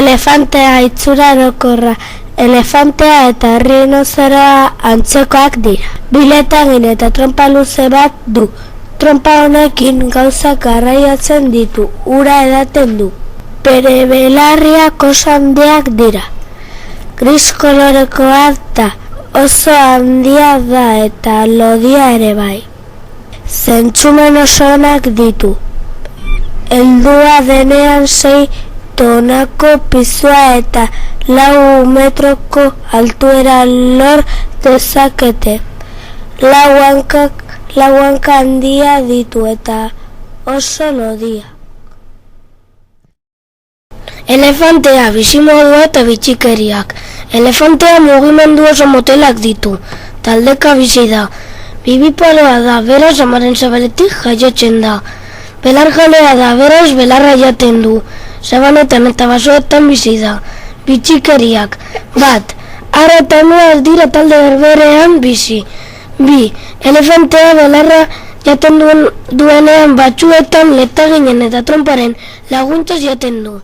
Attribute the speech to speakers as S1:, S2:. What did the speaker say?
S1: Elefantea itxura orokorra. Elefantea eta rinozoroa antzekoak dira. Biletagin eta trompa luze bat du. Trompa honekin gauzak garraiatzen ditu, ura edaten du. Bere belarriak oso handiak dira. Gris kolorekoa da, oso handia da eta lodia ere bai. Zentzumen oso onak ditu. Heldua denean 6 tonako pisua eta 4 metroko altuera lor dezakete. Lau hanka handia ditu eta oso lodia. Elefantea, bizimodua eta bitxikeriak. Elefantea mugimendu oso motelak ditu. Taldeka bizi da. Bibipaloa da, beraz amaren zabaletik jaiotzen da. Belarjalea da, beraz belarra jaten du. Sabanetan eta basoetan bizi da. Bitxikeriak. 1. Arra eta emea ez dira talde berberean bizi. 2. Elefantea belarra jaten duenean batzuetan letaginen eta tromparen laguntzaz jaten du.